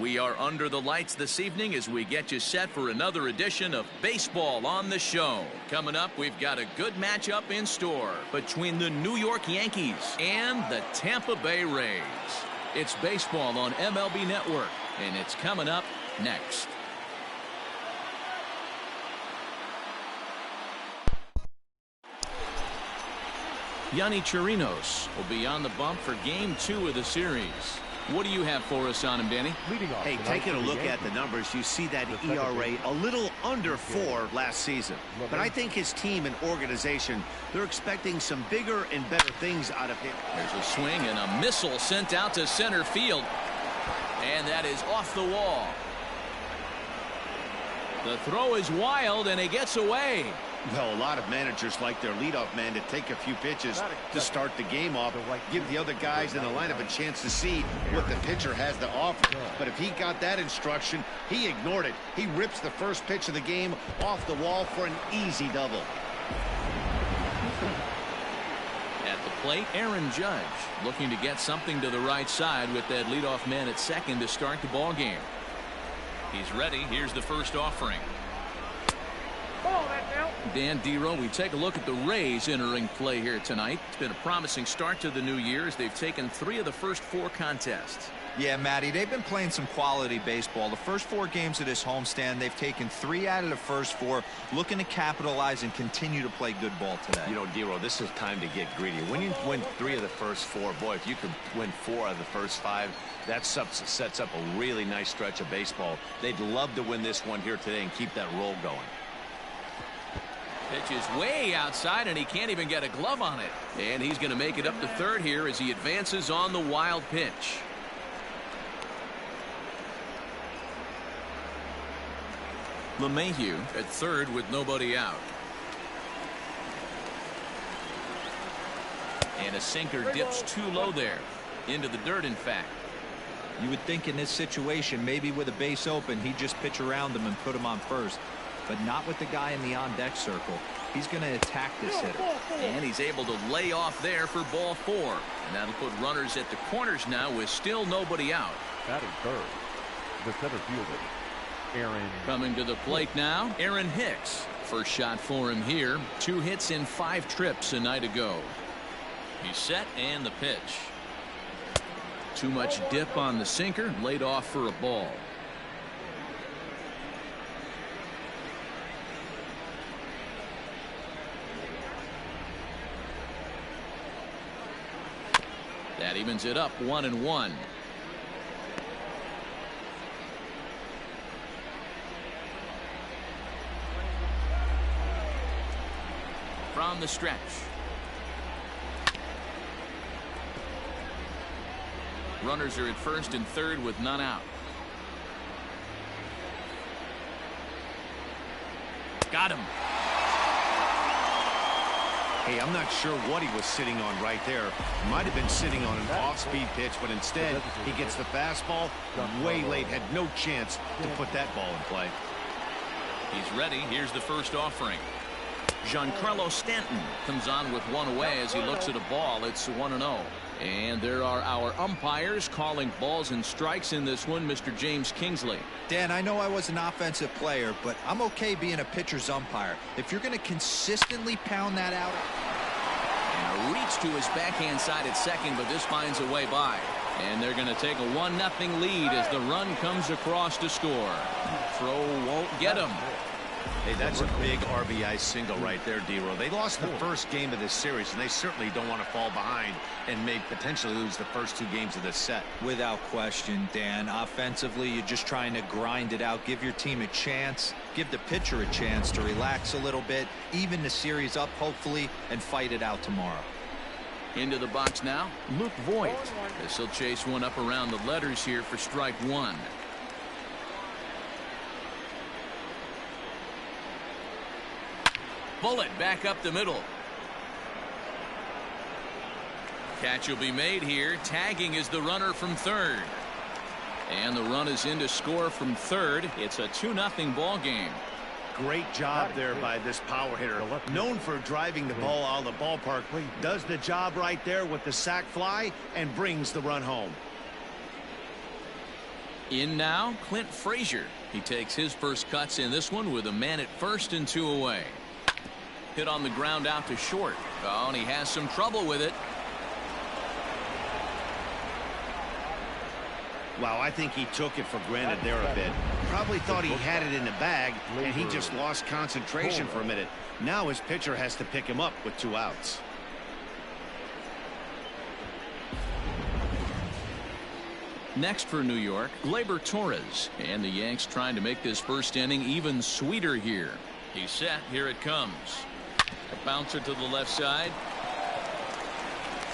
We are under the lights this evening as we get you set for another edition of Baseball on the Show. Coming up, we've got a good matchup in store between the New York Yankees and the Tampa Bay Rays. It's baseball on MLB Network, and it's coming up next. Yonny Chirinos will be on the bump for Game 2 of the series. What do you have for us on him, Danny? Hey, taking a look at the numbers, you see that ERA a little under 4 last season. But I think his team and organization, they're expecting some bigger and better things out of him. There's a swing and a missile sent out to center field. And that is off the wall. The throw is wild, and he gets away. Well, a lot of managers like their leadoff man to take a few pitches to start the game off, give the other guys in the lineup a chance to see what the pitcher has to offer. But if he got that instruction, he ignored it. He rips the first pitch of the game off the wall for an easy double. At the plate, Aaron Judge looking to get something to the right side with that leadoff man at second to start the ball game. He's ready. Here's the first offering. Dan Dero, we take a look at the Rays entering play here tonight. It's been a promising start to the new year as they've taken 3 of the first 4 contests. Yeah, Matty, they've been playing some quality baseball. The first 4 games of this homestand, they've taken 3 out of the first 4, looking to capitalize and continue to play good ball today. You know, Dero, this is time to get greedy. When you win 3 of the first 4, boy, if you could win 4 out of the first 5, that sets up a really nice stretch of baseball. They'd love to win this one here today and keep that roll going. Pitch is way outside, and he can't even get a glove on it. And he's going to make it up to third here as he advances on the wild pitch. LeMahieu at third with nobody out. And a sinker dips too low there. Into the dirt, in fact. You would think in this situation, maybe with a base open, he'd just pitch around him and put him on first. But not with the guy in the on-deck circle. He's going to attack this hitter. And he's able to lay off there for ball 4. And that'll put runners at the corners now with still nobody out. Batting third, the center fielder, Aaron. Coming to the plate now, Aaron Hicks. First shot for him here. 2 hits in 5 trips a night ago. He's set and the pitch. Too much dip on the sinker. Laid off for a ball. That evens it up 1-1. From the stretch. Runners are at first and third with none out. Got him. Hey, I'm not sure what he was sitting on right there. Might have been sitting on an off-speed pitch, but instead he gets the fastball way late. Had no chance to put that ball in play. He's ready. Here's the first offering. Giancarlo Stanton comes on with 1 away as he looks at a ball. It's 1-0. And there are our umpires calling balls and strikes in this one, Mr. James Kingsley. Dan, I know I was an offensive player, but I'm okay being a pitcher's umpire. If you're going to consistently pound that out. And a reach to his backhand side at second, but this finds a way by. And they're going to take a 1-0 lead as the run comes across to score. Throw won't get him. Hey, that's a big RBI single right there, Dero. They lost the first game of this series, and they certainly don't want to fall behind and may potentially lose the first 2 games of this set. Without question, Dan. Offensively, you're just trying to grind it out, give your team a chance, give the pitcher a chance to relax a little bit, even the series up, hopefully, and fight it out tomorrow. Into the box now, Luke Voigt. This will chase one up around the letters here for strike 1. Bullet back up the middle. Catch will be made here. Tagging is the runner from third. And the run is in to score from third. It's a 2-0 ball game. Great job there by this power hitter. Known for driving the ball out of the ballpark. Does the job right there with the sac fly and brings the run home. In now, Clint Frazier. He takes his first cuts in this one with a man at first and 2 away. Hit on the ground out to short. Oh, and he has some trouble with it. Wow, I think he took it for granted there a bit. Probably thought he had it in the bag, and he just lost concentration for a minute. Now his pitcher has to pick him up with 2 outs. Next for New York, Gleyber Torres. And the Yanks trying to make this first inning even sweeter here. He's set. Here it comes. A bouncer to the left side.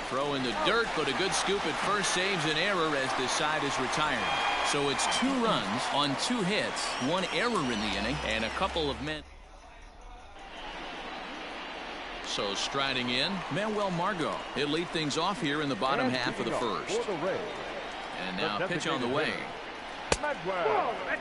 Throw in the dirt, but a good scoop at first saves an error as this side is retired. So it's 2 runs on 2 hits, 1 error in the inning, and a couple of men. So striding in, Manuel Margot. He'll lead things off here in the bottom half of the first. And now pitch on the way.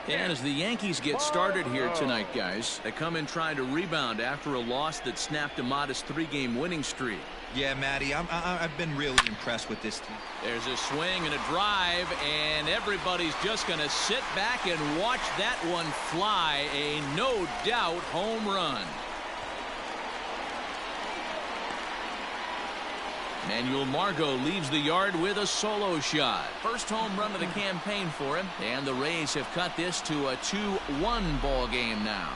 And as the Yankees get started here tonight, guys, they come in trying to rebound after a loss that snapped a modest 3-game winning streak. Yeah, Matty, I've been really impressed with this team. There's a swing and a drive, and everybody's just going to sit back and watch that one fly. A no doubt home run. Manuel Margot leaves the yard with a solo shot. First home run of the campaign for him, and the Rays have cut this to a 2-1 ball game now.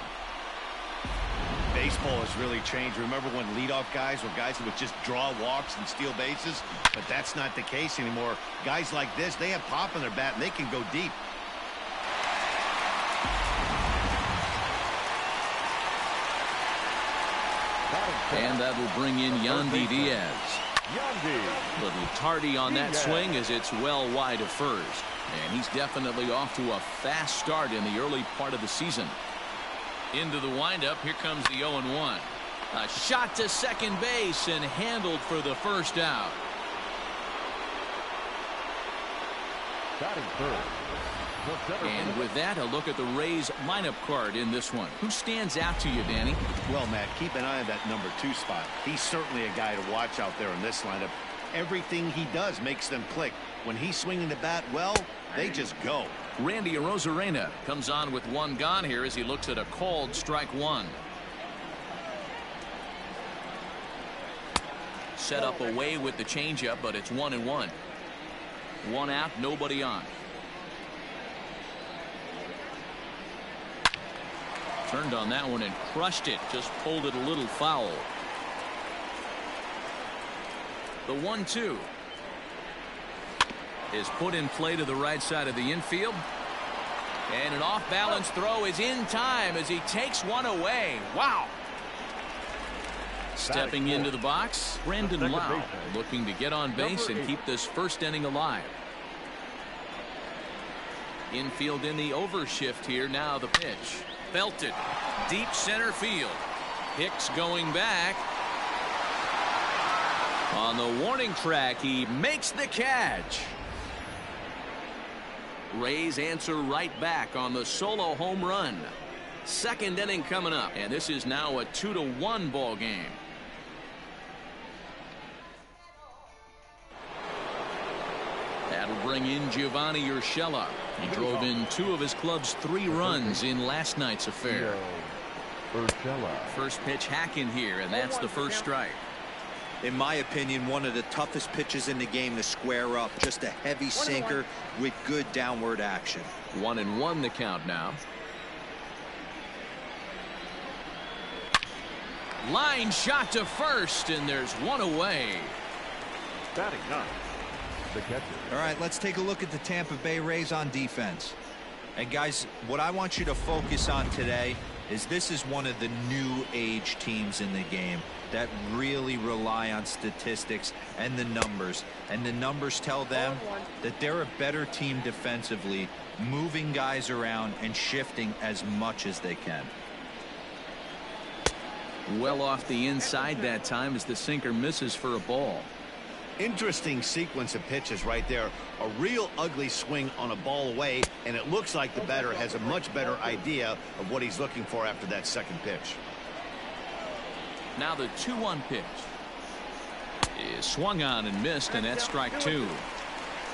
Baseball has really changed. Remember when leadoff guys were guys who would just draw walks and steal bases? But that's not the case anymore. Guys like this, they have pop in their bat, and they can go deep. And that will bring in Yandy Diaz. A little tardy on that swing as it's well wide of first. And he's definitely off to a fast start in the early part of the season. Into the windup, here comes the 0-1. A shot to second base and handled for the first out. And with that, a look at the Rays lineup card in this one. Who stands out to you, Danny? Well, Matt, keep an eye on that number 2 spot. He's certainly a guy to watch out there in this lineup. Everything he does makes them click. When he's swinging the bat well, they just go. Randy Arozarena comes on with 1 gone here as he looks at a called strike 1. Set up away with the changeup, but it's 1-1. 1 out, nobody on. Turned on that one and crushed it. Just pulled it a little foul. The 1-2 is put in play to the right side of the infield. And an off-balance throw is in time as he takes one away. Wow. Stepping into the box, Brandon Lau looking to get on base and keep this first inning alive. Infield in the overshift here. Now the pitch. Belted. Deep center field. Hicks going back. On the warning track, he makes the catch. Rays answer right back on the solo home run. Second inning coming up, and this is now a 2-1 ball game. That'll bring in Giovanni Urshela. He drove in 2 of his club's 3 runs in last night's affair. First pitch hacking here, and that's the first strike. In my opinion, one of the toughest pitches in the game to square up. Just a heavy sinker with good downward action. 1-1 the count now. Line shot to first, and there's 1 away. Batting 9, the catcher. All right, let's take a look at the Tampa Bay Rays on defense. And guys, what I want you to focus on today is this is one of the new age teams in the game that really rely on statistics and the numbers. And the numbers tell them that they're a better team defensively, moving guys around and shifting as much as they can. Well off the inside that time as the sinker misses for a ball. Interesting sequence of pitches right there. A real ugly swing on a ball away, and it looks like the batter has a much better idea of what he's looking for after that second pitch. Now the 2-1 pitch is swung on and missed, and that's strike 2.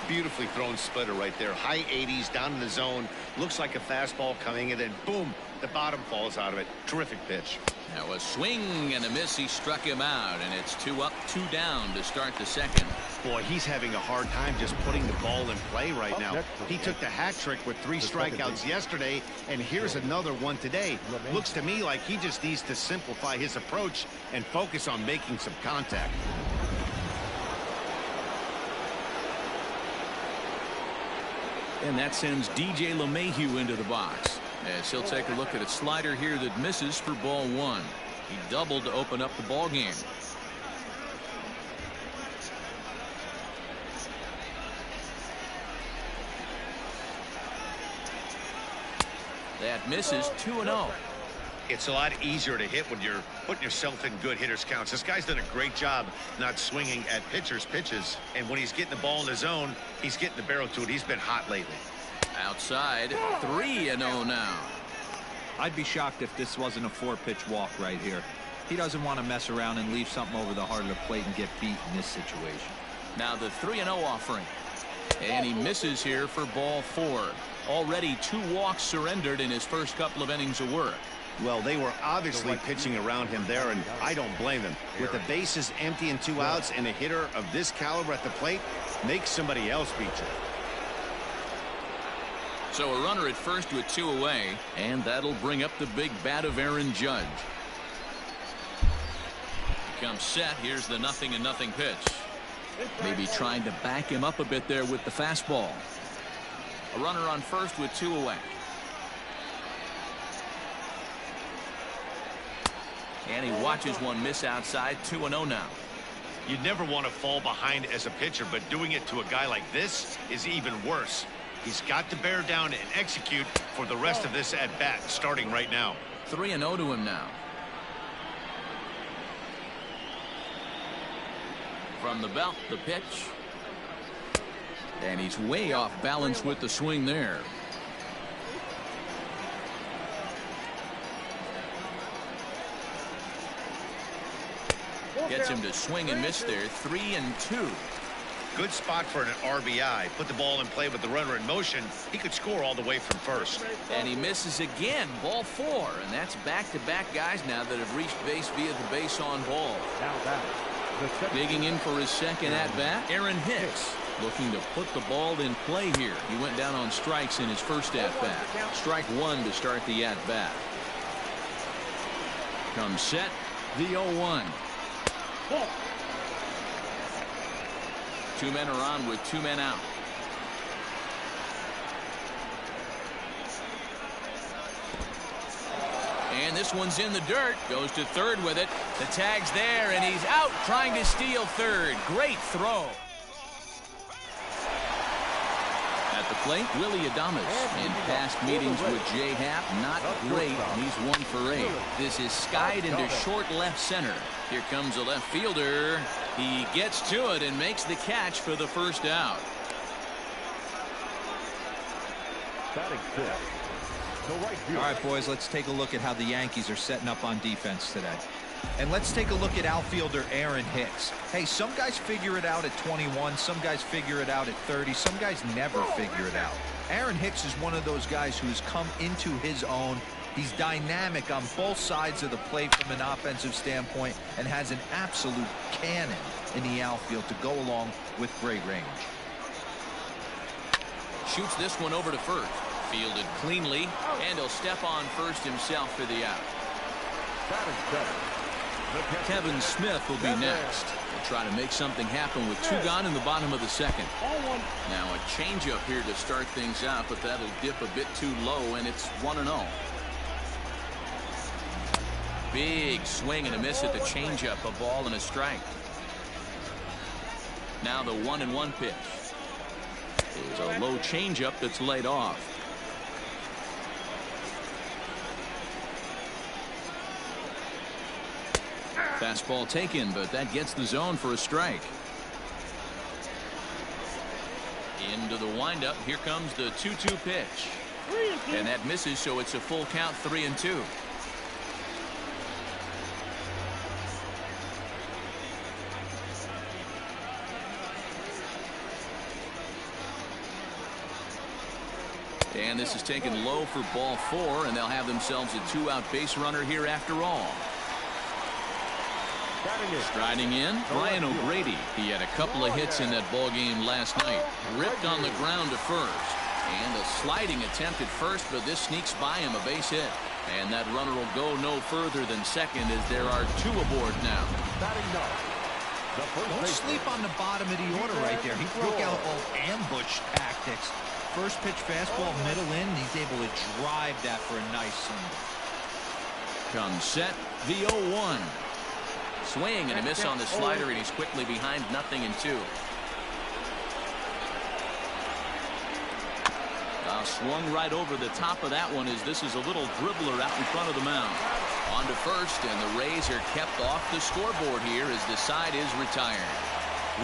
Beautifully thrown splitter right there. High 80s down in the zone. Looks like a fastball coming, and then boom, the bottom falls out of it. Terrific pitch. Now a swing and a miss. He struck him out, and it's 2 up, 2 down to start the second. Boy, he's having a hard time just putting the ball in play right now. He took the hat trick with 3 strikeouts yesterday, and here's another one today. Looks to me like he just needs to simplify his approach and focus on making some contact. And that sends DJ LeMahieu into the box, as he'll take a look at a slider here that misses for ball 1. He doubled to open up the ball game. That misses. 2-0. It's a lot easier to hit when you're putting yourself in good hitters counts. This guy's done a great job not swinging at pitchers' pitches. And when he's getting the ball in the zone, he's getting the barrel to it. He's been hot lately. Outside. 3-0 now. I'd be shocked if this wasn't a 4-pitch walk right here. He doesn't want to mess around and leave something over the heart of the plate and get beat in this situation. Now the 3-0 offering. And he misses here for ball 4. Already 2 walks surrendered in his first couple of innings of work. Well, they were obviously pitching around him there, and I don't blame them. With the bases empty and 2 outs, and a hitter of this caliber at the plate, make somebody else beat you. So a runner at first with 2 away, and that'll bring up the big bat of Aaron Judge. He comes set. Here's the 0-0 pitch. Maybe trying to back him up a bit there with the fastball. A runner on first with 2 away. And he watches one miss outside. 2-0 now. You'd never want to fall behind as a pitcher, but doing it to a guy like this is even worse. He's got to bear down and execute for the rest of this at-bat, starting right now. 3-0 to him now. From the belt, the pitch. And he's way off balance with the swing there. Gets him to swing and miss there. 3-2. Good spot for an RBI. Put the ball in play with the runner in motion. He could score all the way from first. And he misses again. Ball 4. And that's back-to-back guys now that have reached base via the base on ball. Digging in for his second at-bat, Aaron Hicks. Looking to put the ball in play here. He went down on strikes in his first at-bat. Strike 1 to start the at-bat. Comes set. The 0-1. 2 men are on with 2 men out. And this one's in the dirt. Goes to third with it. The tag's there, and he's out trying to steal third. Great throw. At the plate, Willie Adames. In past meetings with Jay Happ, not great. He's 1 for 8. This is skied into short left center. Here comes a left fielder. He gets to it and makes the catch for the first out. All right, boys, let's take a look at how the Yankees are setting up on defense today. And let's take a look at outfielder Aaron Hicks. Hey, some guys figure it out at 21. Some guys figure it out at 30. Some guys never figure it out. Aaron Hicks is one of those guys who has come into his own. He's dynamic on both sides of the plate from an offensive standpoint and has an absolute cannon in the outfield to go along with great range. Shoots this one over to first. Fielded cleanly, and he'll step on first himself for the out. Kevin Smith will be next. He'll try to make something happen with 2 gone in the bottom of the second. Now a changeup here to start things out, but that'll dip a bit too low, and it's 1-0. Big swing and a miss at the changeup. A ball and a strike. Now the 1-1 pitch is a low changeup that's laid off. Fastball taken, but that gets the zone for a strike. Into the windup. Here comes the 2-2 pitch. And that misses, so it's a full count, 3-2. And this is taken low for ball 4, and they'll have themselves a 2-out base runner here after all. Striding in, Brian O'Grady. He had a couple of hits in that ball game last night. Ripped on the ground to first. And a sliding attempt at first, but this sneaks by him, a base hit. And that runner will go no further than second as there are 2 aboard now. Don't sleep on the bottom of the order right there. He broke out all ambush tactics. First pitch fastball, middle in. He's able to drive that for a nice single. Comes set, the 0-1. Swing and a miss on the slider, and he's quickly behind 0-2. Swung right over the top of that one as this is a little dribbler out in front of the mound. On to first, and the Rays are kept off the scoreboard here as the side is retired.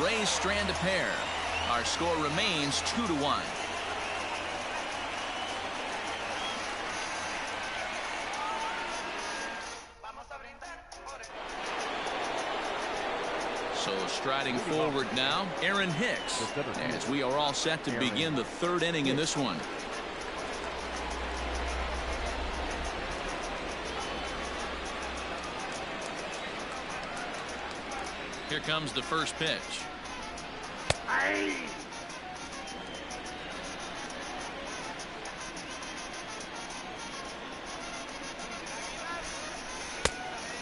Rays strand a pair. Our score remains 2-1. So striding forward now, Aaron Hicks, as we are all set to begin the 3rd inning in this one. Here comes the first pitch.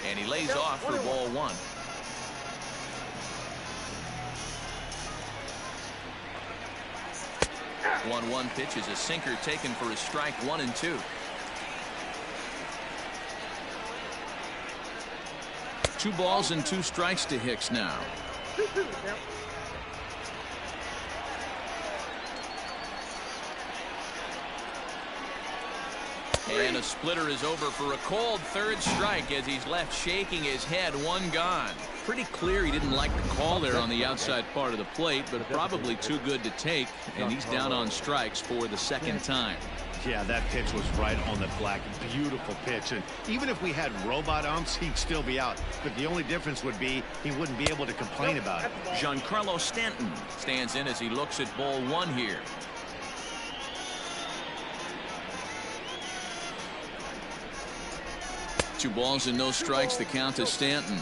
And he lays off for ball 1. One pitch is a sinker taken for a strike, 1-2. 2 balls and 2 strikes to Hicks now. And a splitter is over for a cold 3rd strike as he's left shaking his head. 1 gone. Pretty clear he didn't like the call there on the outside part of the plate, but probably too good to take, and he's down on strikes for the 2nd time. Yeah, that pitch was right on the black. Beautiful pitch. And even if we had robot umps, he'd still be out. But the only difference would be he wouldn't be able to complain about it. Giancarlo Stanton stands in as he looks at ball 1 here. Two balls and no strikes. The count to Stanton.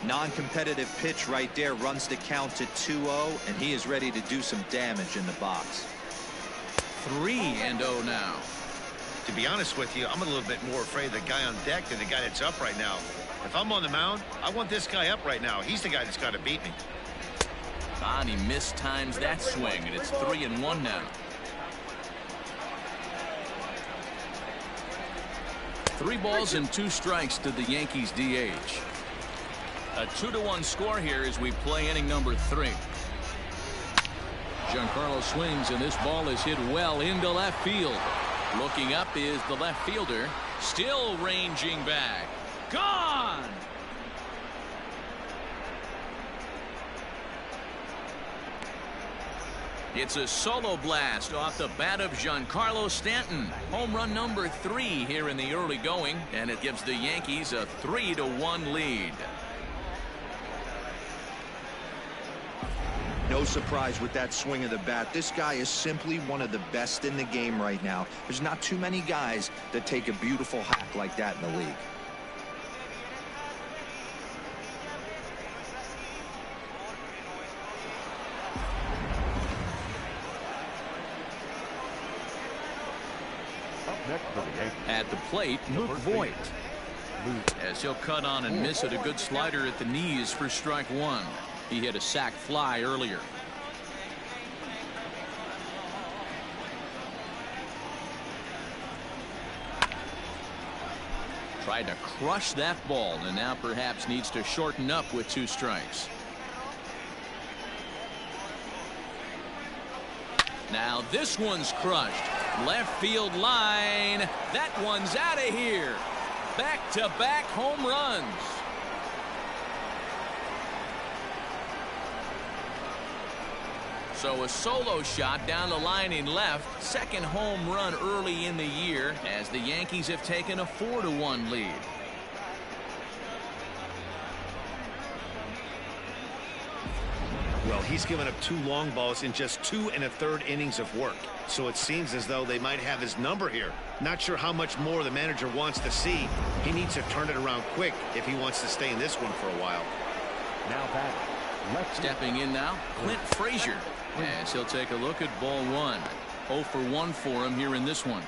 Non-competitive pitch right there, runs the count to 2-0, and he is ready to do some damage in the box. 3-0 now. To be honest with you, I'm a little bit more afraid of the guy on deck than the guy that's up right now. If I'm on the mound, I want this guy up right now. He's the guy that's got to beat me. And he mistimes that swing, and it's 3-1 now. 3 balls and 2 strikes to the Yankees DH. A 2-1 score here as we play inning number 3. Giancarlo swings, and this ball is hit well into left field. Looking up is the left fielder, still ranging back. Gone! It's a solo blast off the bat of Giancarlo Stanton. Home run number 3 here in the early going, and it gives the Yankees a 3-1 lead. No surprise with that swing of the bat. This guy is simply one of the best in the game right now. There's not too many guys that take a beautiful hack like that in the league. At the plate, Luke Voigt, as he'll cut on and miss it. A good slider at the knees for strike 1. He hit a sac fly earlier. Tried to crush that ball, and now perhaps needs to shorten up with 2 strikes. Now this one's crushed. Left field line. That one's out of here. Back-to-back home runs. So a solo shot down the line in left. Second home run early in the year as the Yankees have taken a 4-1 lead. Well, he's given up 2 long balls in just 2 1/3 innings of work. So it seems as though they might have his number here. Not sure how much more the manager wants to see. He needs to turn it around quick if he wants to stay in this one for a while. Now that. Stepping in now, Clint Frazier. As he'll take a look at ball 1. 0 for 1 for him here in this one.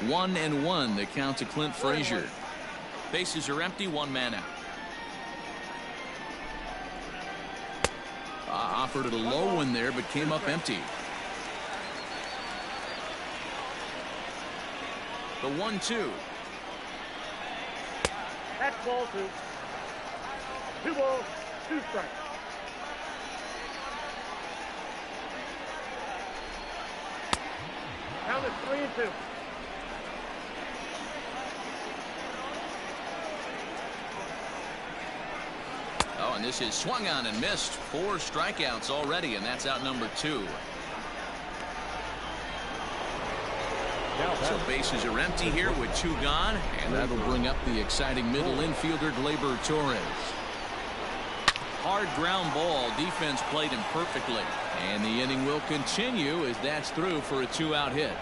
One and 1, the count to Clint Frazier. Bases are empty, 1 man out. Offered it a low one there, but came up empty. The 1-2. That's ball 2. 2 balls, 2 strikes. Count is 3-2. Oh, and this is swung on and missed. 4 strikeouts already, and that's out number 2. So bases are empty here with 2 gone, and that'll bring up the exciting middle infielder Gleyber Torres. Hard ground ball. Defense played him perfectly, and the inning will continue as that's through for a 2-out hit.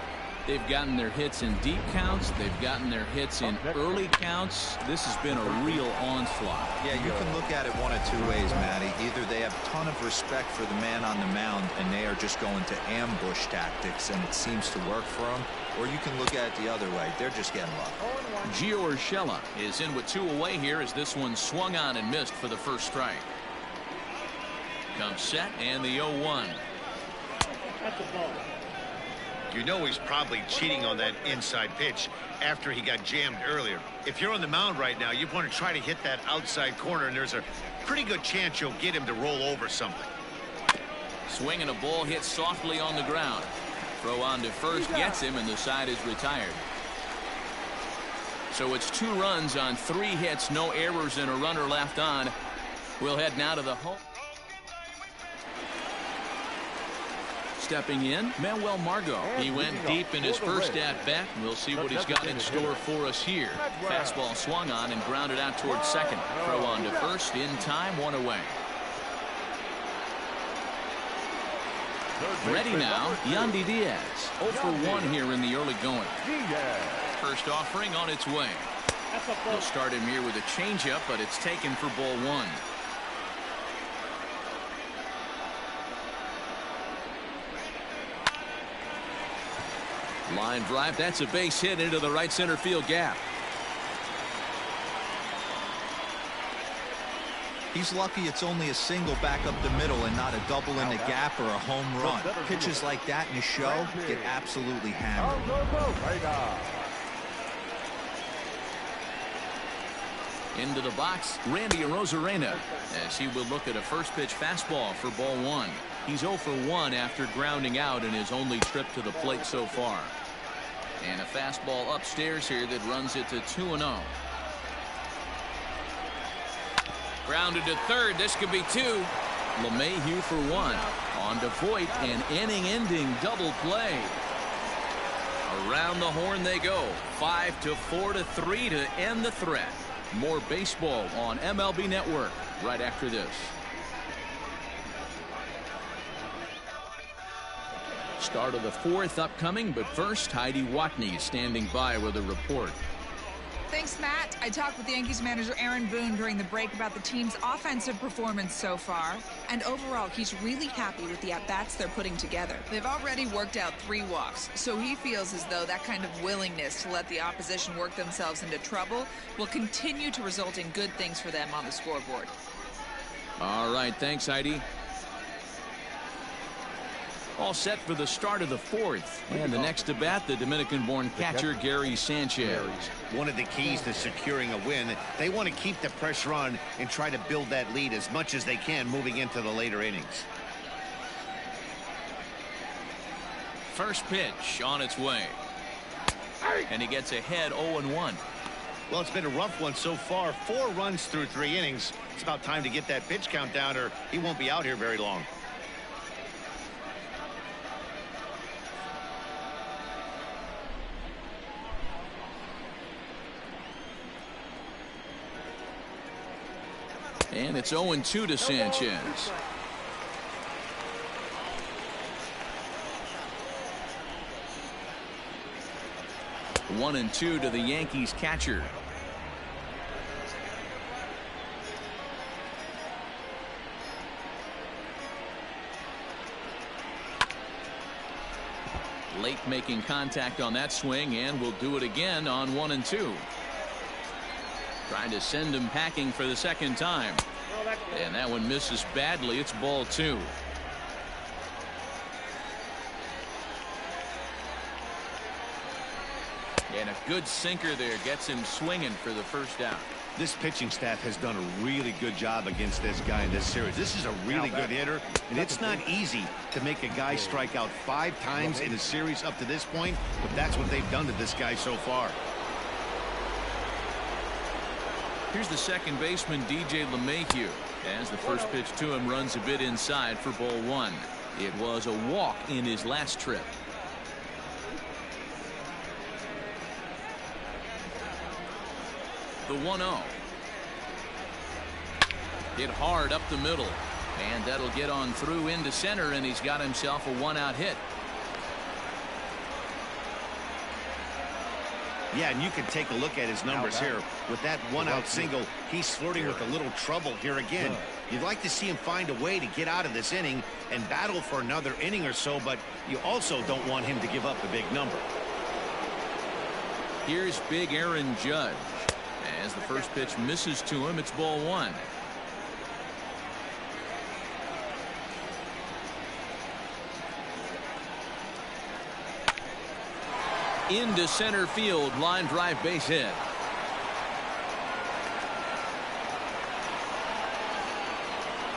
They've gotten their hits in deep counts. They've gotten their hits in early counts. This has been a real onslaught. Yeah, you can look at it one of 2 ways, Matty. Either they have a ton of respect for the man on the mound and they are just going to ambush tactics and it seems to work for them, or you can look at it the other way. They're just getting lucky. Gio Urshela is in with 2 away here as this one swung on and missed for the first strike. Comes set and the 0-1. That's the ball. You know he's probably cheating on that inside pitch after he got jammed earlier. If you're on the mound right now, you want to try to hit that outside corner, and there's a pretty good chance you'll get him to roll over something. Swinging a ball hit softly on the ground. Throw on to first gets him, and the side is retired. So it's 2 runs on 3 hits, no errors, and a runner left on. We'll head now to the home. Stepping in, Manuel Margot. He went deep in his first at-bat. We'll see what he's got in store for us here. Fastball swung on and grounded out towards second. Throw on to first in time, 1 away. Ready now, Yandy Diaz. 0 for 1 here in the early going. First offering on its way. They'll start him here with a changeup, but it's taken for ball 1. Line drive, that's a base hit into the right center field gap. He's lucky it's only a single back up the middle and not a double in the gap or a home run. Pitches like that in a show get absolutely hammered. Into the box, Randy Arozarena, as he will look at a first pitch fastball for ball 1. He's 0 for 1 after grounding out in his only trip to the plate so far. And a fastball upstairs here that runs it to 2-0. Grounded to third. This could be 2. LeMahieu for 1. On to Voit, an inning-ending double play. Around the horn they go. 5-4-3 to end the threat. More baseball on MLB Network right after this. Start of the 4th upcoming, but first, Heidi Watney is standing by with a report. Thanks, Matt. I talked with Yankees manager Aaron Boone during the break about the team's offensive performance so far. And overall, he's really happy with the at-bats they're putting together. They've already worked out 3 walks, so he feels as though that kind of willingness to let the opposition work themselves into trouble will continue to result in good things for them on the scoreboard. All right, thanks, Heidi. All set for the start of the 4th. And the next to bat, the Dominican-born catcher Gary Sanchez. One of the keys to securing a win, they want to keep the pressure on and try to build that lead as much as they can moving into the later innings. First pitch on its way. And he gets ahead 0-1. Well, it's been a rough one so far. 4 runs through 3 innings. It's about time to get that pitch count down or he won't be out here very long. And it's 0-2 to Sanchez. 1-2 to the Yankees catcher. Late making contact on that swing, and will do it again on 1-2. Trying to send him packing for the second time. And that one misses badly. It's ball 2. And a good sinker there gets him swinging for the first out. This pitching staff has done a really good job against this guy in this series. This is a really good hitter, and it's not easy to make a guy strike out 5 times in a series up to this point, but that's what they've done to this guy so far. Here's the second baseman, DJ LeMahieu, as the first pitch to him runs a bit inside for ball 1. It was a walk in his last trip. The 1-0. Hit hard up the middle, and that'll get on through into center, and he's got himself a 1-out hit. Yeah, and you can take a look at his numbers here. With that 1-out single, he's flirting with a little trouble here again. You'd like to see him find a way to get out of this inning and battle for another inning or so, but you also don't want him to give up a big number. Here's big Aaron Judge. As the first pitch misses to him, it's ball 1. Into center field, line drive, base hit.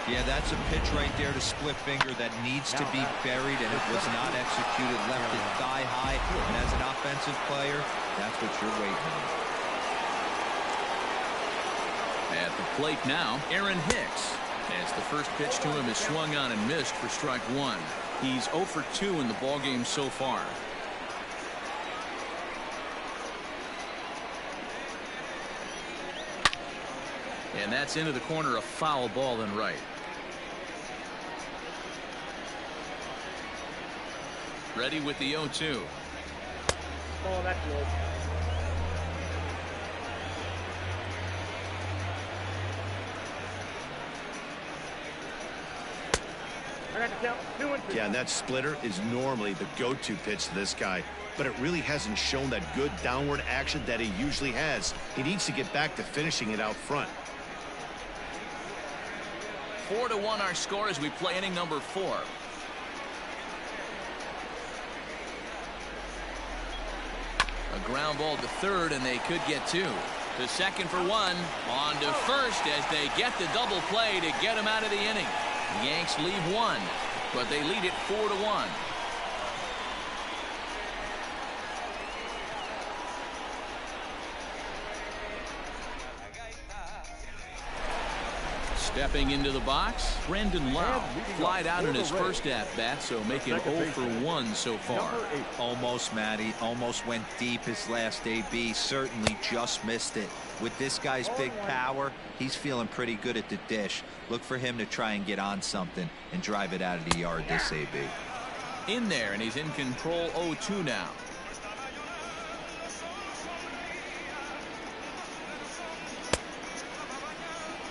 Yeah, that's a pitch right there to split finger that needs to be buried, and it was not executed. Left it thigh high, and as an offensive player, that's what you're waiting on. At the plate now, Aaron Hicks. As the first pitch to him is swung on and missed for strike 1. He's 0 for 2 in the ballgame so far. And that's into the corner, a foul ball and right. Ready with the 0-2. Oh, that's good. Yeah, and that splitter is normally the go-to pitch to this guy, but it really hasn't shown that good downward action that he usually has. He needs to get back to finishing it out front. 4-1 our score as we play inning number 4. A ground ball to third, and they could get 2. To second for 1. On to first as they get the double play to get him out of the inning. The Yanks leave 1, but they lead it 4-1. Stepping into the box, Brendan Lau flied out in his first at-bat, so making 0 for 1 so far. Almost, Matty. Almost went deep his last AB. Certainly just missed it. With this guy's big power, he's feeling pretty good at the dish. Look for him to try and get on something and drive it out of the yard this AB. In there, and he's in control 0-2 now.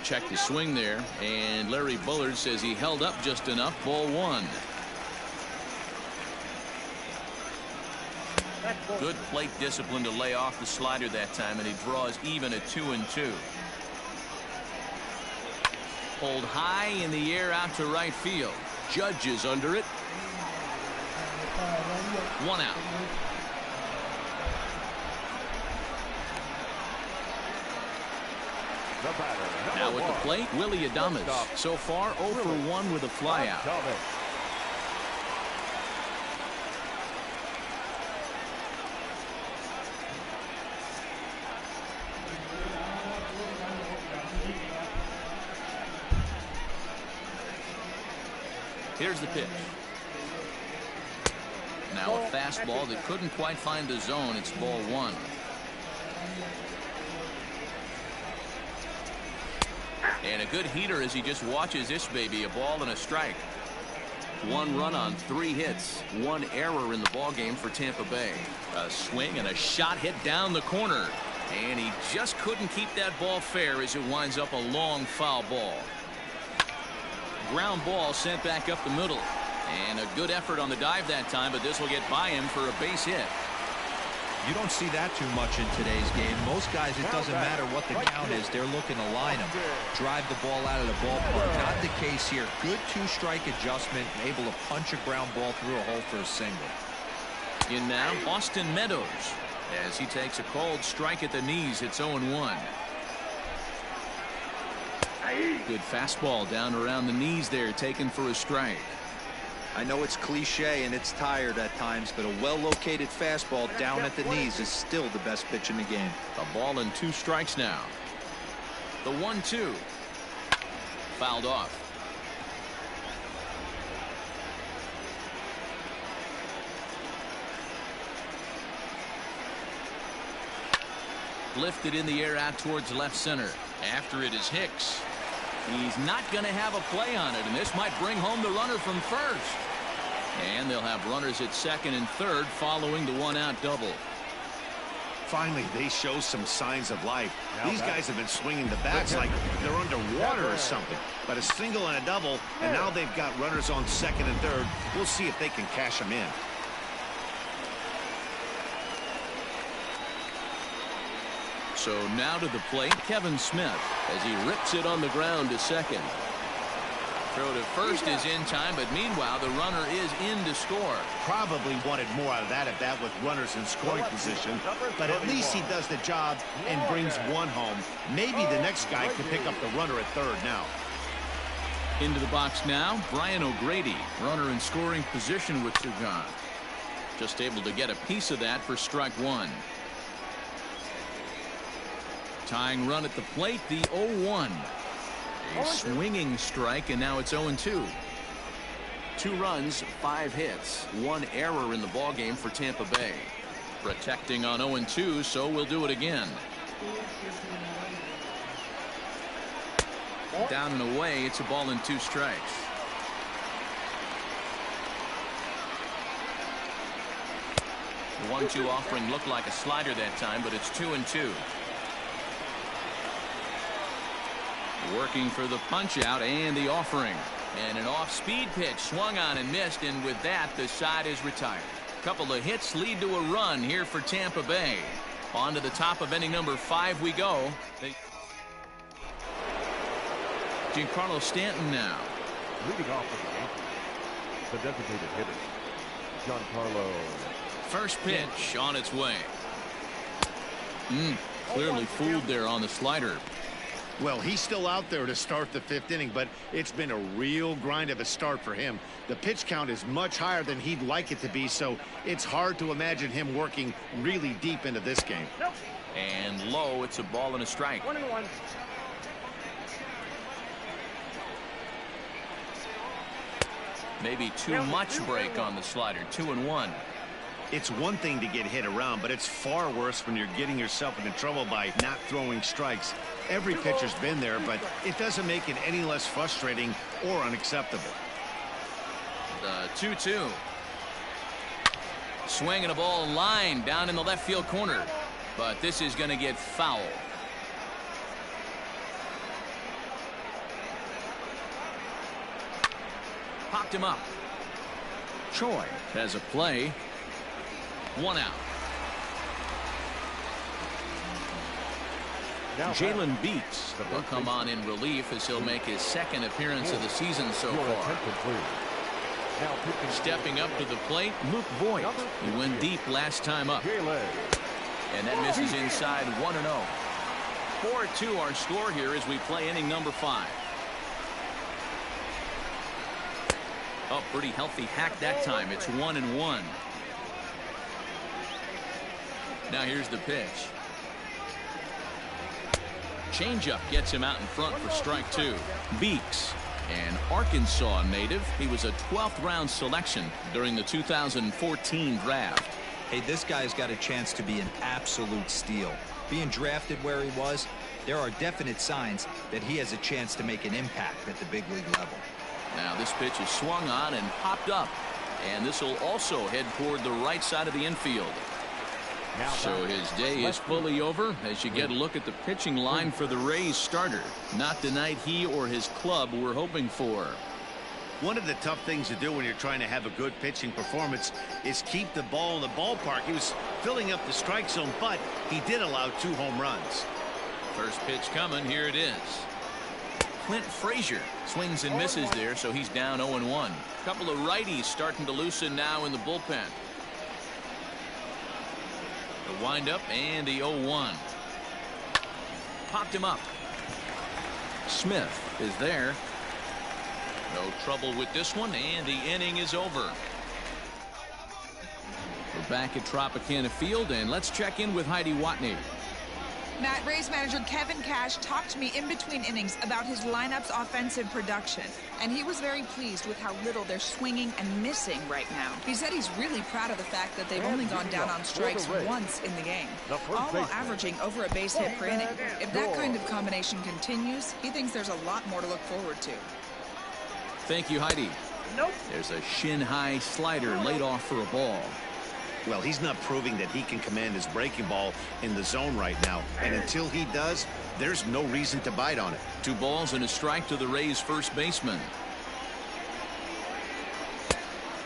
Check the swing there, and Larry Bullard says he held up just enough. Ball 1. Good plate discipline to lay off the slider that time, and he draws even at 2-2. Pulled high in the air out to right field. Judge is under it. 1 out. Now at the plate, Willie Adames. So far 0 for 1 with a flyout. Here's the pitch. Now a fastball that couldn't quite find the zone. It's ball 1. And a good heater as he just watches this baby, a ball and a strike. 1 run on 3 hits, 1 error in the ball game for Tampa Bay. A swing and a shot hit down the corner, and he just couldn't keep that ball fair as it winds up a long foul ball. Ground ball sent back up the middle, and a good effort on the dive that time, but this will get by him for a base hit. You don't see that too much in today's game. Most guys, it doesn't matter what the count is, they're looking to line them, drive the ball out of the ballpark. Not the case here. Good 2-strike adjustment, able to punch a ground ball through a hole for a single. In now, Austin Meadows, as he takes a cold strike at the knees. It's 0-1. Good fastball down around the knees there, taken for a strike. I know it's cliche and it's tired at times, but a well-located fastball down at the knees is still the best pitch in the game. A ball and 2 strikes now. The 1-2. Fouled off. Lifted in the air out towards left center. After it is Hicks. He's not going to have a play on it, and this might bring home the runner from first. And they'll have runners at second and third following the 1-out double. Finally, they show some signs of life. These guys have been swinging the bats like they're underwater or something. But a single and a double, and now they've got runners on second and third. We'll see if they can cash them in. So now to the plate, Kevin Smith, as he rips it on the ground to second. Throw to first is in time, but meanwhile the runner is in to score. Probably wanted more out of that at bat with runners in scoring position, but at least he does the job and brings 1 home. Maybe the next guy could pick up the runner at third now. Into the box now, Brian O'Grady, runner in scoring position with 2 gone. Just able to get a piece of that for strike 1. Tying run at the plate, the 0-1. A swinging strike, and now it's 0-2. 2 runs, 5 hits, 1 error in the ball game for Tampa Bay. Protecting on 0-2, so we'll do it again. Down and away, it's a ball and 2 strikes. The 1-2 offering looked like a slider that time, but it's 2-2. Working for the punch out and the offering, and an off-speed pitch swung on and missed, and with that the side is retired. Couple of hits lead to a run here for Tampa Bay. On to the top of inning number 5 we go. Giancarlo Stanton now. Leading off for the Yankees, the designated hitter, Giancarlo. First pitch on its way. Clearly fooled there on the slider. Well, he's still out there to start the 5th inning, but it's been a real grind of a start for him. The pitch count is much higher than he'd like it to be, so it's hard to imagine him working really deep into this game. And low, it's a ball and a strike. 1-1. Maybe too much break on the slider. 2-1. It's one thing to get hit around, but it's far worse when you're getting yourself into trouble by not throwing strikes. Every pitcher's been there, but it doesn't make it any less frustrating or unacceptable. The 2-2. Swinging a ball line down in the left field corner, but this is going to get foul. Popped him up. Choi has a play. 1 out. Jalen Beeks will come on in relief as he'll make his 2nd appearance of the season so far. Stepping up to the plate, Luke Voigt. He went deep last time up. And that misses inside 1-0. 4-2 our score here as we play inning number 5. Oh, pretty healthy hack that time. It's 1-1. Now here's the pitch. Changeup gets him out in front for strike 2. Beeks, an Arkansas native. He was a 12th round selection during the 2014 draft. Hey, this guy's got a chance to be an absolute steal. Being drafted where he was, there are definite signs that he has a chance to make an impact at the big league level. Now this pitch is swung on and popped up, and this will also head toward the right side of the infield. So his day is fully over as you get a look at the pitching line for the Rays starter. Not the night he or his club were hoping for. One of the tough things to do when you're trying to have a good pitching performance is keep the ball in the ballpark. He was filling up the strike zone, but he did allow 2 home runs. First pitch coming. Here it is. Clint Frazier swings and misses there, so he's down 0-1. Couple of righties starting to loosen now in the bullpen. The windup and the 0-1. Popped him up. Smith is there. No trouble with this one, and the inning is over. We're back at Tropicana Field, and let's check in with Heidi Watney. Matt, Rays manager Kevin Cash talked to me in between innings about his lineup's offensive production, and he was very pleased with how little they're swinging and missing right now. He said he's really proud of the fact that they've only gone down on strikes once in the game, all while averaging over a base hit per inning. If that kind of combination continues, he thinks there's a lot more to look forward to. Thank you, Heidi. There's a shin-high slider laid off for a ball. Well, he's not proving that he can command his breaking ball in the zone right now. And until he does, there's no reason to bite on it. 2 balls and a strike to the Rays first baseman.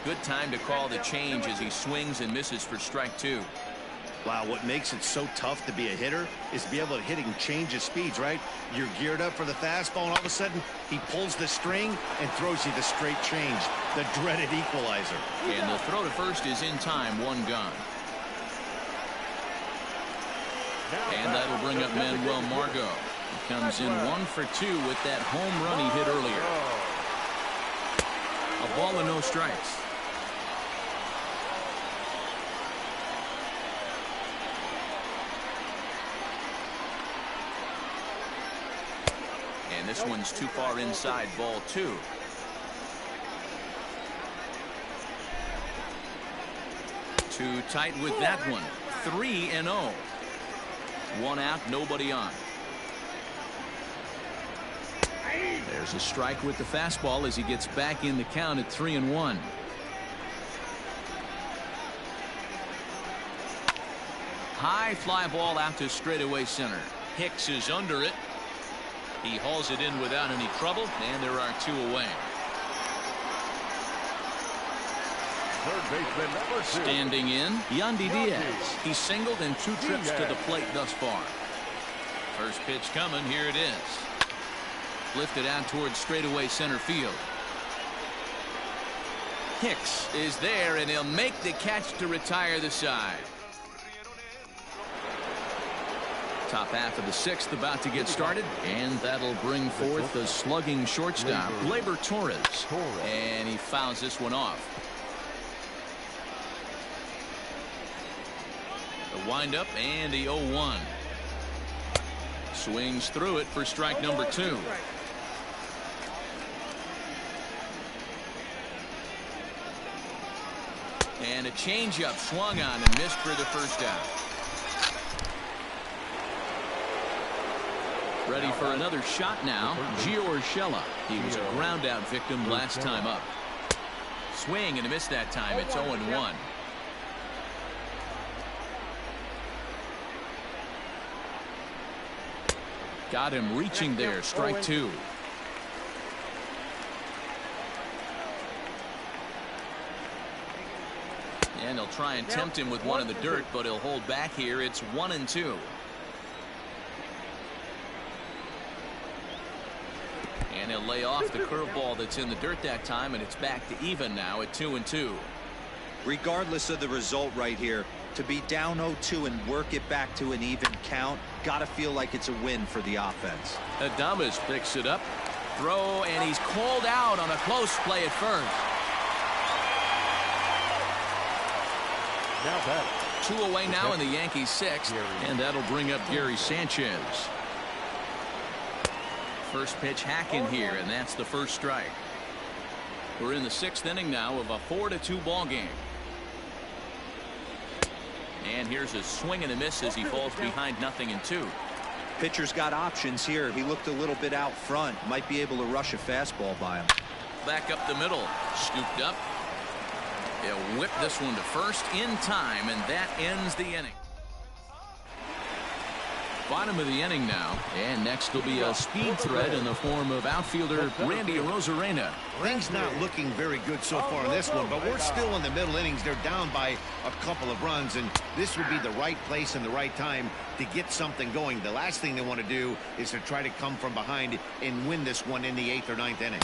Good time to call the change as he swings and misses for strike 2. Wow, what makes it so tough to be a hitter is to be able to hit and change of speeds, right? You're geared up for the fastball, and all of a sudden, he pulls the string and throws you the straight change, the dreaded equalizer. And the throw to first is in time, 1 gone. And that'll bring up Manuel Margot. He comes in 1 for 2 with that home run he hit earlier. A ball and no strikes. And this one's too far inside, ball 2. Too tight with that one. 3-0. 1 out, nobody on. There's a strike with the fastball as he gets back in the count at 3-1. High fly ball out to straightaway center. Hicks is under it. He hauls it in without any trouble, and there are 2 away. Third baseman number 2. Standing in, Yandy Diaz. He's singled in 2 trips to the plate thus far. First pitch coming. Here it is. Lifted out towards straightaway center field. Hicks is there, and he'll make the catch to retire the side. Top half of the 6th about to get started, and that'll bring forth the slugging shortstop, Gleyber Torres. And he fouls this one off. The windup and the 0-1. Swings through it for strike number 2. And a changeup swung on and missed for the first out. Ready for another shot now. Gio Urshela. He was a ground out victim last time up. Swing and a miss that time. It's 0-1. Got him reaching there. Strike 2. And they'll try and tempt him with one in the dirt, but he'll hold back here. It's 1-2. And he'll lay off the curveball that's in the dirt that time, and it's back to even now at 2-2. Regardless of the result right here, to be down 0-2 and work it back to an even count, gotta feel like it's a win for the offense. Adames picks it up. Throw, and he's called out on a close play at first. Now back. 2 away now in the Yankees 6th, and that'll bring up Gary Sanchez. First pitch hacking here, and that's the first strike. We're in the 6th inning now of a 4-2 ball game. And here's a swing and a miss as he falls behind 0-2. Pitcher's got options here. He looked a little bit out front. Might be able to rush a fastball by him. Back up the middle. Scooped up. He'll whip this one to first in time, and that ends the inning. Bottom of the inning now, and next will be a speed threat in the form of outfielder Randy Arozarena. Things not looking very good so far in this one, but we're still in the middle innings. They're down by a couple of runs, and this would be the right place and the right time to get something going. The last thing they want to do is to try to come from behind and win this one in the 8th or 9th inning.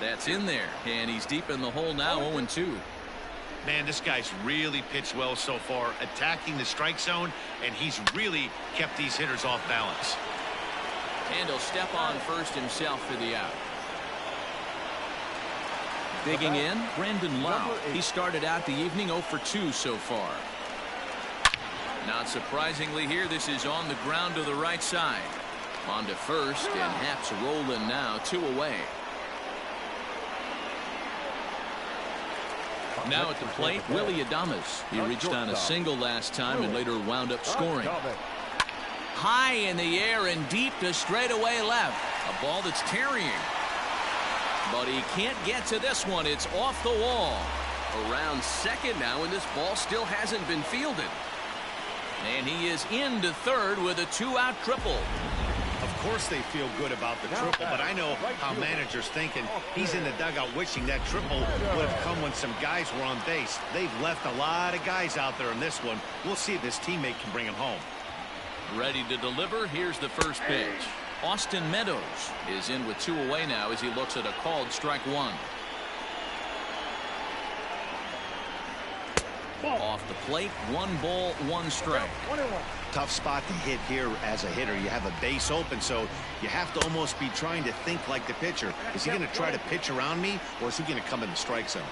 That's in there, and he's deep in the hole now, 0-2. Man, this guy's really pitched well so far, attacking the strike zone, and he's really kept these hitters off balance. And he'll step on first himself for the out. Digging in, Brandon Lau. He started out the evening 0 for 2 so far. Not surprisingly here, this is on the ground to the right side. On to first, and Haps rolling now, 2 away. Now at the plate, Willie Adames. He reached on a single last time and later wound up scoring. High in the air and deep to straightaway left. A ball that's tarrying. But he can't get to this one. It's off the wall. Around second now, and this ball still hasn't been fielded. And he is into third with a 2-out triple. Of course they feel good about the triple, but I know how managers thinking. He's in the dugout wishing that triple would have come when some guys were on base. They've left a lot of guys out there in this one. We'll see if his teammate can bring him home. Ready to deliver. Here's the first pitch. Austin Meadows is in with 2 away now as he looks at a called strike 1. Off the plate, 1 ball, 1 strike. Tough spot to hit here as a hitter. You have a base open, so you have to almost be trying to think like the pitcher. Is he going to try to pitch around me, or is he going to come in the strike zone?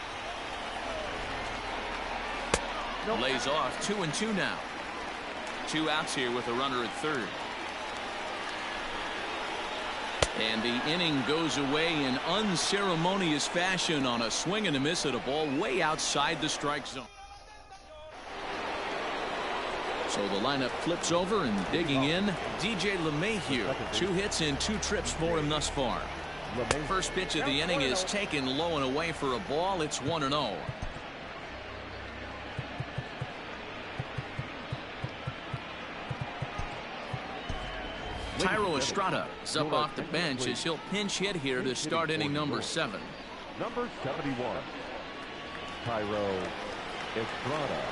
Lays off, 2-2 now. 2 outs here with a runner at third. And the inning goes away in unceremonious fashion on a swing and a miss at a ball way outside the strike zone. So the lineup flips over, and digging in, DJ LeMahieu. 2 hits and 2 trips for him thus far. First pitch of the inning is taken low and away for a ball. It's 1-0. Tyro Estrada is up off the bench as he'll pinch hit here to start inning number 7. Number 71, Tyro Estrada.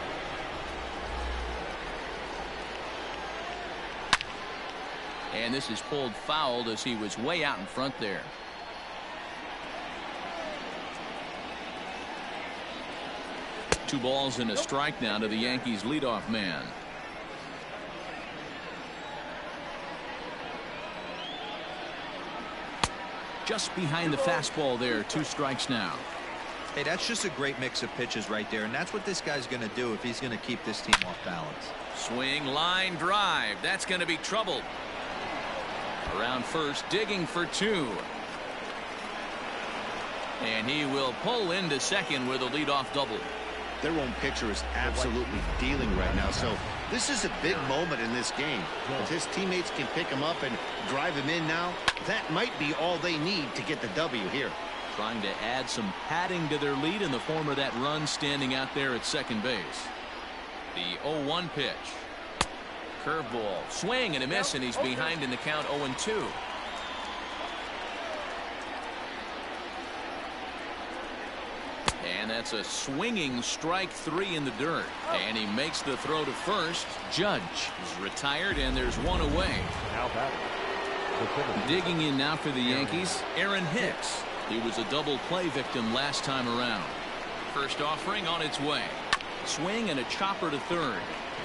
And this is pulled fouled as he was way out in front there. Two balls and a strike now to the Yankees leadoff man. Just behind the fastball there. 2 strikes now. Hey, that's just a great mix of pitches right there, and that's what this guy's going to do if he's going to keep this team off balance. Swing, line drive. That's going to be troubled. Around first, digging for 2. And he will pull into second with a leadoff double. Their own pitcher is absolutely dealing right now, so this is a big moment in this game. If his teammates can pick him up and drive him in now, that might be all they need to get the W here. Trying to add some padding to their lead in the form of that run standing out there at second base. The 0-1 pitch. Curveball, swing and a miss, and he's behind in the count 0-2. And that's a swinging strike 3 in the dirt. And he makes the throw to first. Judge is retired, and there's 1 away. Digging in now for the Yankees, Aaron Hicks. He was a double play victim last time around. First offering on its way. Swing and a chopper to third.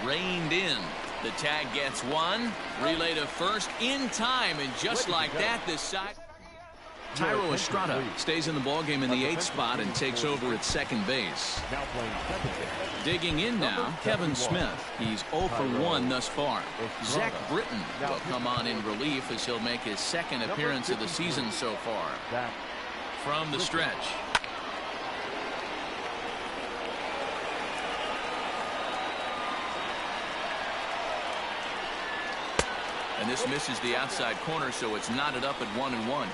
Reined in. The tag gets 1. Relay to first in time, and just like that, this side. Tyro Estrada stays in the ballgame in the 8th spot and takes over at second base. Digging in now, Kevin Smith. He's 0 for 1 thus far. Zach Britton will come on in relief as he'll make his second appearance of the season so far. From the stretch. And this misses the outside corner, so it's knotted up at 1-1.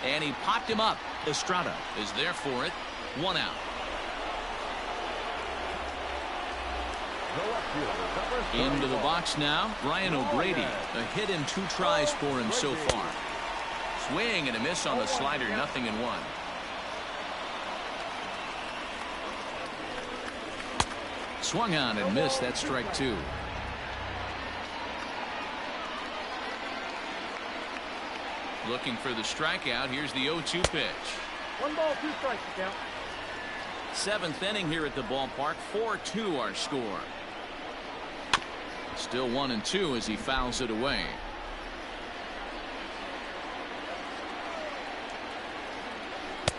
And he popped him up. Estrada is there for it. 1 out. Into the box now, Brian O'Grady. A hit in 2 tries for him so far. Swing and a miss on the slider, 0-1. Swung on and missed. That's strike 2. Looking for the strikeout. Here's the 0-2 pitch. 1 ball, 2 strikes to count. 7th inning here at the ballpark. 4-2 our score. Still 1-2 as he fouls it away.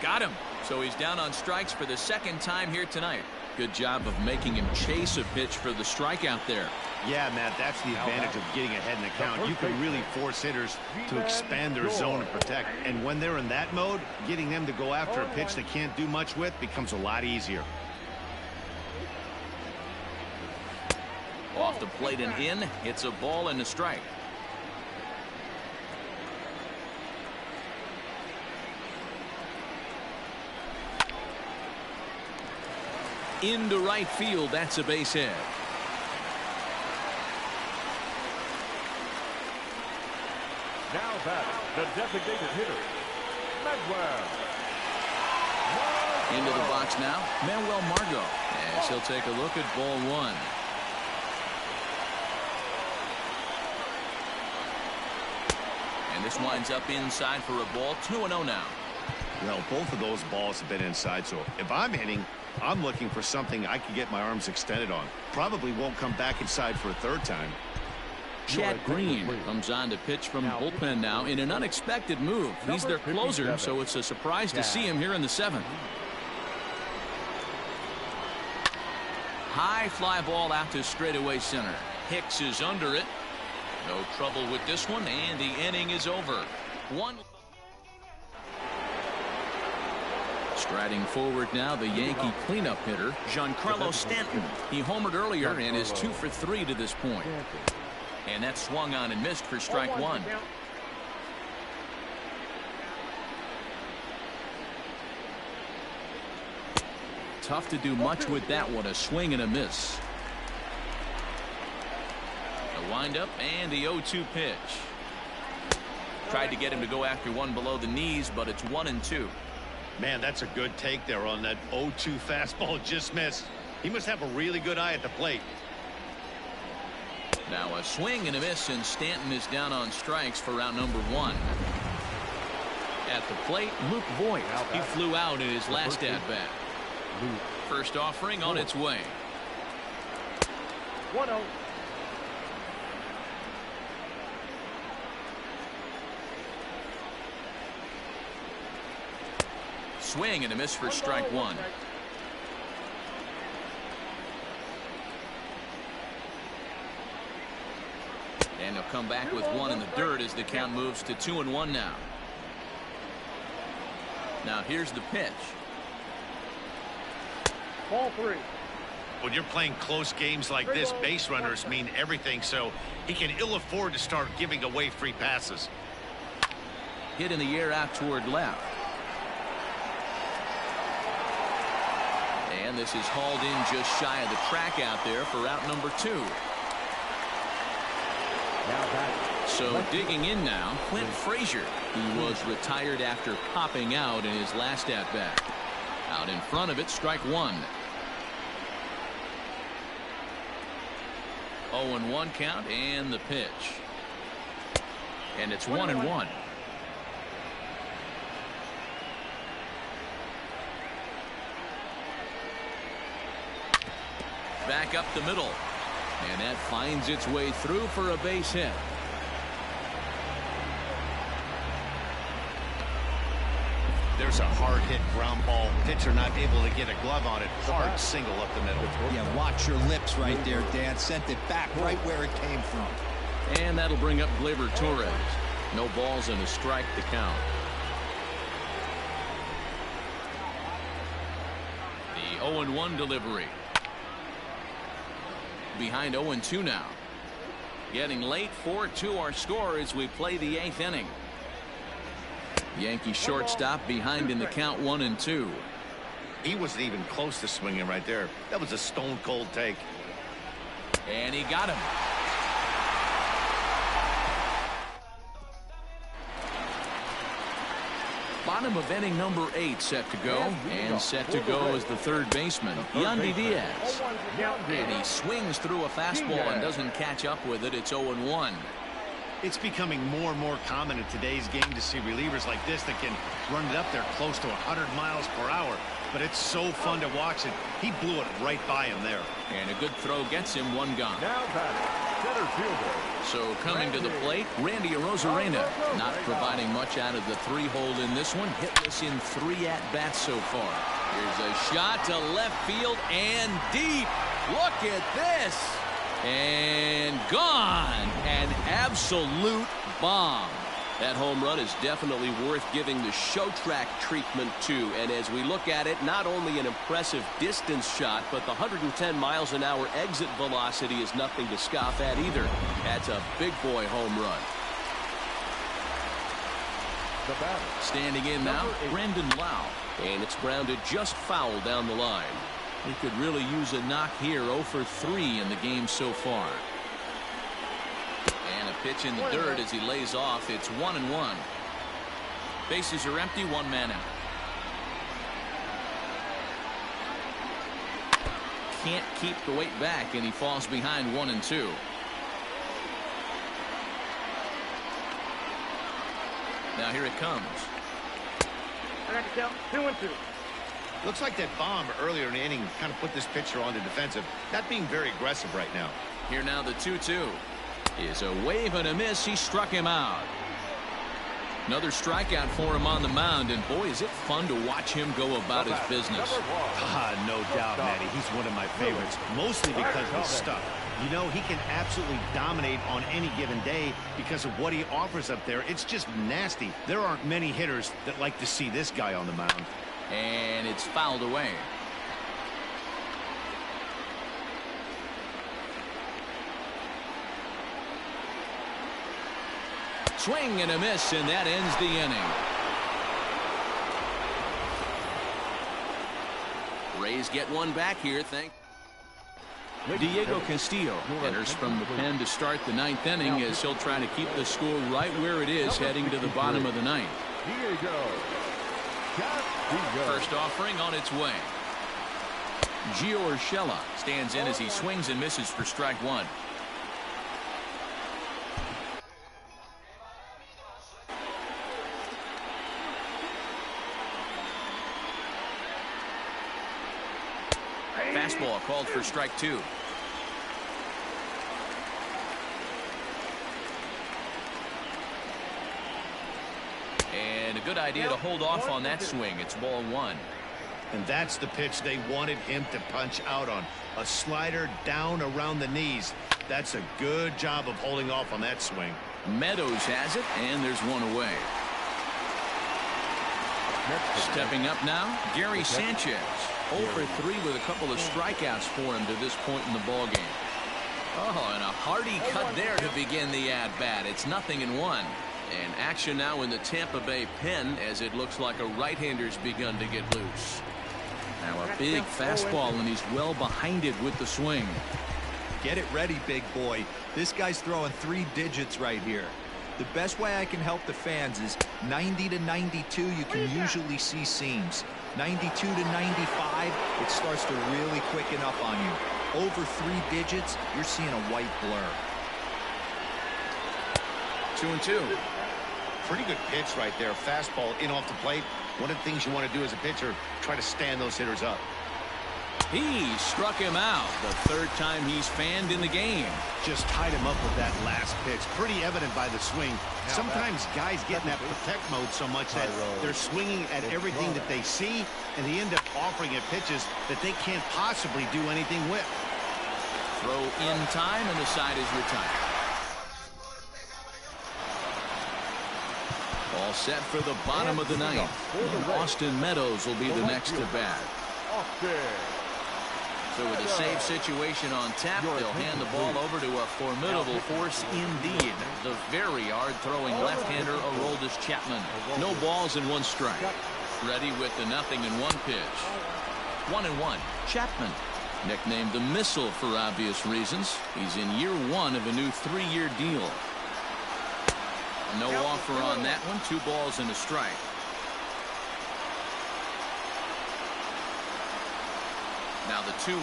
Got him. So he's down on strikes for the 2nd time here tonight. Good job of making him chase a pitch for the strikeout there. Yeah, Matt, that's the advantage of getting ahead in the count. You can really force hitters to expand their zone and protect. And when they're in that mode, getting them to go after a pitch they can't do much with becomes a lot easier. Off the plate and in. It's a ball and a strike. Into right field. That's a base hit. Now back, the designated hitter, Manuel. Into the box now, Manuel Margot. As he'll take a look at ball 1. And this winds up inside for a ball. 2-0 now. Well, both of those balls have been inside, so if I'm hitting, I'm looking for something I can get my arms extended on. Probably won't come back inside for a 3rd time. Chad Green comes on to pitch from bullpen now in an unexpected move. He's their closer, so it's a surprise to see him here in the 7th. High fly ball out to straightaway center. Hicks is under it. No trouble with this one, and the inning is over. 1. Striding forward now, the Yankee cleanup hitter, Giancarlo Stanton. He homered earlier and is 2 for 3 to this point. And that swung on and missed for strike 1. Tough to do much with that one. A swing and a miss. A windup and the 0-2 pitch. Tried to get him to go after one below the knees, but it's 1-2. Man, that's a good take there on that 0-2 fastball. Just missed. He must have a really good eye at the plate. Now a swing and a miss, and Stanton is down on strikes for round number 1. At the plate, Luke Voigt. He flew out in his last at-bat. First offering on its way. 1-0. Swing and a miss for strike 1. And he'll come back with 1 in the dirt as the count moves to 2-1 now. Now here's the pitch. Ball 3. When you're playing close games like this, base runners mean everything, so he can ill afford to start giving away free passes. Hit in the air out toward left. And this is hauled in just shy of the track out there for out number 2. So digging in now, Clint Frazier, who was retired after popping out in his last at-bat. Out in front of it, strike 1. 0-1 count and the pitch. And it's 1-1. Back up the middle. And that finds its way through for a base hit. There's a hard hit ground ball. Pitcher not able to get a glove on it. Hard single up the middle. Yeah, watch your lips right there, Dan. Sent it back right where it came from. And that'll bring up Gleyber Torres. No balls and a strike to count. The 0-1 delivery. behind 0-2 now. Getting late, 4-2 our score as we play the 8th inning. Yankee shortstop behind in the count 1-2. He wasn't even close to swinging right there. That was a stone cold take. And he got him. Bottom of inning number 8 set to go. And set to go is the third baseman, Yandy Diaz. And he swings through a fastball and doesn't catch up with it. It's 0-1. It's becoming more and more common in today's game to see relievers like this that can run it up there close to 100 miles per hour. But it's so fun to watch it. He blew it right by him there. And a good throw gets him, one gone. Now batting, center fielder. So coming to the plate, Randy Arozarena, not providing much out of the 3-hole in this one. Hitless in 3 at-bats so far. Here's a shot to left field and deep. Look at this. And gone. An absolute bomb. That home run is definitely worth giving the show track treatment to. And as we look at it, not only an impressive distance shot, but the 110 miles an hour exit velocity is nothing to scoff at either. That's a big boy home run. The batter. Standing in now, Brendan Lau. And it's grounded just foul down the line. He could really use a knock here. 0 for 3 in the game so far. And a pitch in the dirt as he lays off. It's 1-1. Bases are empty, 1 man out. Can't keep the weight back, and he falls behind 1-2. Now here it comes. I got to count 2-2. Looks like that bomb earlier in the inning kind of put this pitcher on the defensive. Not being very aggressive right now. Here now the 2-2 is a wave and a miss. He struck him out. Another strikeout for him on the mound, and boy, is it fun to watch him go about his business. No doubt, Matty. He's one of my favorites, mostly because of his stuff. You know, he can absolutely dominate on any given day because of what he offers up there. It's just nasty. There aren't many hitters that like to see this guy on the mound. And it's fouled away. Swing and a miss, and that ends the inning. Rays get one back here. Diego Castillo enters from the pen to start the 9th inning as he'll try to keep the score right where it is heading to the bottom of the 9th. First offering on its way. Gio Urshela stands in as he swings and misses for strike 1. Fastball called for strike 2. And a good idea to hold off on that swing. It's ball 1. And that's the pitch they wanted him to punch out on. A slider down around the knees. That's a good job of holding off on that swing. Meadows has it, and there's one away. Stepping up now, Gary Sanchez. 0 for 3 with a couple of strikeouts for him to this point in the ballgame. Oh, and a hearty cut there to begin the at-bat. It's 0-1. And action now in the Tampa Bay pen as it looks like a right-hander's begun to get loose. Now a big fastball, and he's well behind it with the swing. Get it ready, big boy. This guy's throwing 3 digits right here. The best way I can help the fans is 90 to 92. You can usually see seams. 92 to 95, it starts to really quicken up on you. Over 3 digits, you're seeing a white blur. 2-2. Pretty good pitch right there. Fastball in off the plate. One of the things you want to do as a pitcher, try to stand those hitters up. He struck him out the 3rd time he's fanned in the game. Just tied him up with that last pitch. Pretty evident by the swing. Sometimes guys get in that protect mode so much that they're swinging at everything that they see, and they end up offering it pitches that they can't possibly do anything with. Throw in time, and the side is retired. All set for the bottom of the 9th. Austin Meadows will be the next to bat. So with a save situation on tap, they'll hand the ball over to a formidable force indeed. The very hard-throwing left-hander Aroldis Chapman. No balls and 1 strike. Ready with the 0-1 pitch. 1-1. Chapman, nicknamed the Missile for obvious reasons. He's in year 1 of a new 3-year deal. No offer on that one. 2 balls and a strike. Now the 2-1.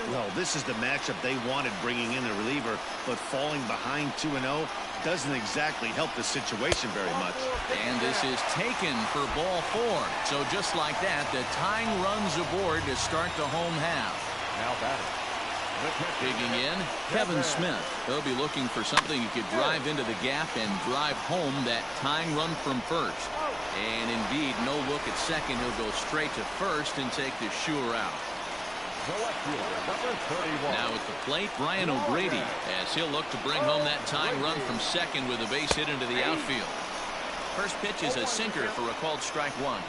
Well, this is the matchup they wanted, bringing in the reliever, but falling behind 2-0 doesn't exactly help the situation very much. And this is taken for ball 4. So just like that, the tying runs aboard to start the home half. Now batting. Digging in, Kevin Smith. He'll be looking for something he could drive into the gap and drive home that tying run from first. And indeed, no look at second. He'll go straight to first and take the sure out. Now at the plate, Brian O'Grady, as he'll look to bring home that tying run from second with a base hit into the outfield. First pitch is a sinker for a called strike 1.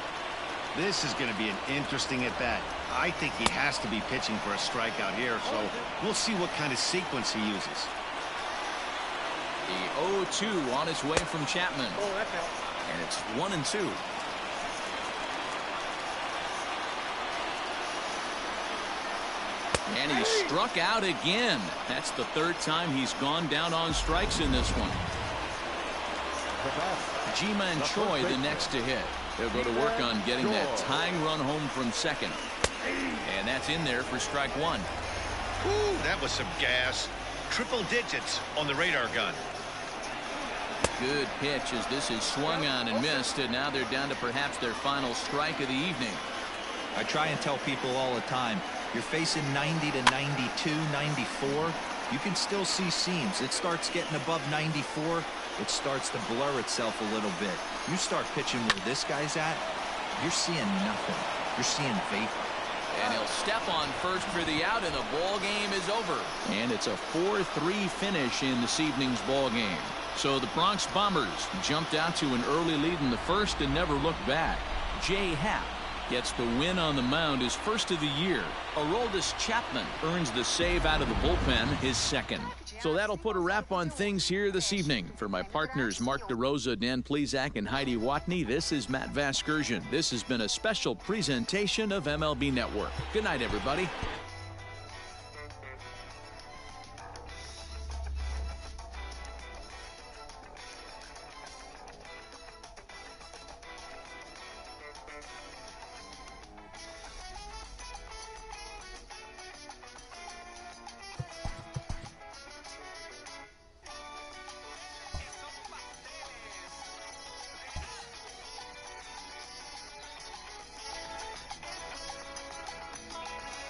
This is going to be an interesting at-bat. I think he has to be pitching for a strikeout here, so we'll see what kind of sequence he uses. The 0-2 on its way from Chapman. And it's 1-2. And he struck out again. That's the 3rd time he's gone down on strikes in this one. Ji-Man Choi the next to hit. They'll go to work on getting that tying run home from second. And that's in there for strike 1. Ooh, that was some gas. Triple digits on the radar gun. Good pitch as this is swung on and missed, and now they're down to perhaps their final strike of the evening. I try and tell people all the time, you're facing 90 to 92, 94. You can still see seams. It starts getting above 94. It starts to blur itself a little bit. You start pitching where this guy's at, you're seeing nothing. You're seeing vapor. And he'll step on first for the out, and the ball game is over. And it's a 4-3 finish in this evening's ball game. So the Bronx Bombers jumped out to an early lead in the first and never looked back. Jay Happ gets the win on the mound, his first of the year. Aroldis Chapman earns the save out of the bullpen, his second. So that'll put a wrap on things here this evening. For my partners Mark DeRosa, Dan Plesac, and Heidi Watney, this is Matt Vasgersian. This has been a special presentation of MLB Network. Good night, everybody.